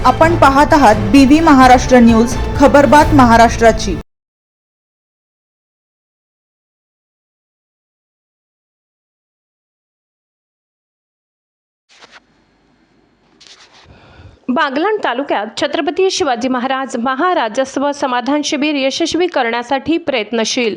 आपण पाहत आहात BV महाराष्ट्र न्यूज, खबरबात महाराष्ट्राची। बागलाण तालुक्यात छत्रपती शिवाजी महाराज महाराजस्व समाधान शिबिर यशस्वी करण्यासाठी प्रयत्नशील।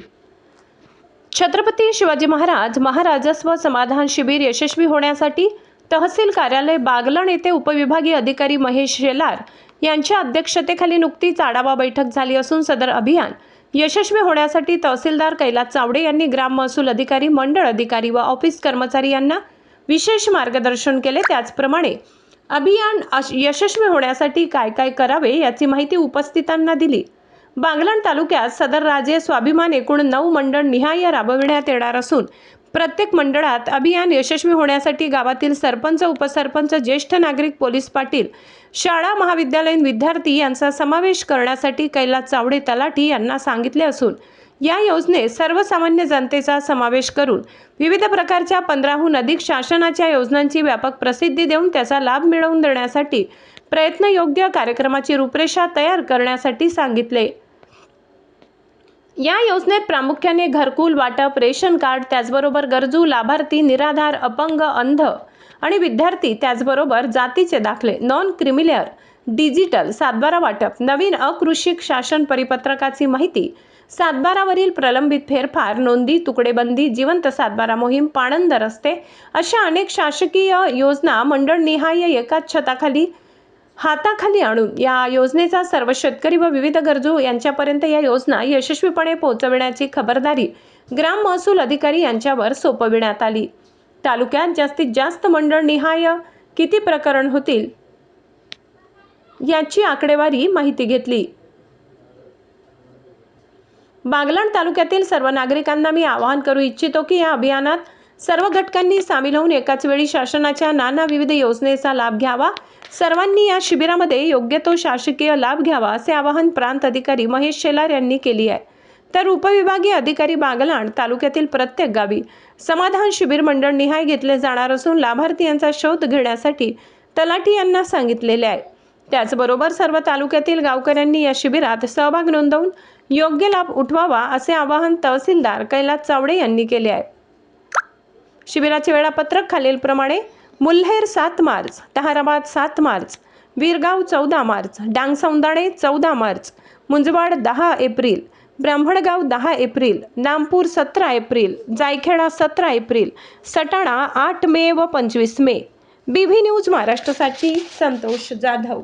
छत्रपती शिवाजी महाराज महाराजस्व समाधान शिबिर यशस्वी होण्यासाठी तहसील कार्यालय बागलाण येथे उपविभागीय अधिकारी महेश शेलार यांच्या अध्यक्षतेखाली नुकतीच आढावा बैठक झाली असून सदर अभियान यशस्वी होण्यासाठी तहसीलदार कैलास चावडे यांनी ग्राम महसूल अधिकारी, मंडळ अधिकारी व ऑफिस कर्मचारी यांना विशेष मार्गदर्शन केले। त्याचप्रमाणे अभियान यशस्वी होण्यासाठी काय काय करावे याची माहिती उपस्थितांना दिली। बागलाण तालुक्यात सदर राजे स्वाभिमान एकूण 9 मंडळ निहाय राबविण्यात येणार असून प्रत्येक मंडळात अभियान यशस्वी होण्यासाठी गावातील सरपंच, उपसरपंच, ज्येष्ठ नागरिक, पोलीस पाटील, शाळा महाविद्यालयीन विद्यार्थी यांचा समावेश करण्यासाठी कैलास चावडे तलाठी यांना सांगितले असून या योजनेत सर्वसामान्य जनतेचा समावेश करून विविध प्रकारच्या 15हून अधिक शासनाच्या योजनांची व्यापक प्रसिद्धी देऊन त्याचा लाभ मिळवून देण्यासाठी प्रयत्नयोग्य कार्यक्रमाची रूपरेषा तयार करण्यासाठी सांगितले। या योजनेत प्रामुख्याने घरकुल वाटप, रेशन कार्ड, त्याचबरोबर गरजू लाभार्थी, निराधार, अपंग, अंध आणि विद्यार्थी, त्याचबरोबर जातीचे दाखले, नॉन क्रिमिलेअर, डिजिटल 7/12 वाटप, नवीन अकृषिक शासन परिपत्रकाची माहिती, 7/12 वरील प्रलंबित फेरफार, नोंदी, तुकडेबंदी, जिवंत 7/12 मोहीम, पाणंद रस्ते अशा अनेक शासकीय योजना मंडळनिहाय एकाच छताखाली हाताखाली आणून या योजनेचा सर्व शेतकरी व विविध गरजू यांच्यापर्यंत या योजना यशस्वीपणे पोहोचविण्याची खबरदारी ग्राम महसूल अधिकारी यांच्यावर सोपविण्यात आली। तालुक्यात जास्तीत जास्त मंडळनिहाय किती प्रकरण होतील याची आकडेवारी माहिती घेतली। बागलाण तालुक्यातील सर्व नागरिकांना मी आवाहन करू इच्छितो की या अभियानात सर्व घटकांनी सामील होऊन एकाच वेळी शासनाच्या नाना विविध योजनेचा लाभ घ्यावा। सर्वांनी या शिबिरामध्ये योग्य तो शासकीय लाभ घ्यावा असे आवाहन प्रांत अधिकारी महेश शेलार यांनी केली आहे। तर उपविभागीय अधिकारी बागलाण तालुक्यातील प्रत्येक गावी समाधान शिबिर मंडळ निहाय घेतले जाणार असून लाभार्थी यांचा शोध घेण्यासाठी तलाठी यांना सांगितलेले आहे। त्याचबरोबर सर्व तालुक्यातील गावकऱ्यांनी या शिबिरात सहभाग नोंदवून योग्य लाभ उठवावा असे आवाहन तहसीलदार कैलास चावडे यांनी केले आहे। शिबिराचे वेळापत्रक खालीलप्रमाणे: Mulher 7 March, Taharabad 7 March, Virgaon 14 March, Dangsaundane 14 March, Munjwad 10 April, Brahmangaon 10 April, Nampur 17 April, Jaykheda 17 April, Satana 8 May व 25 मे। BV न्यूज महाराष्ट्रासाठी संतोष जाधव।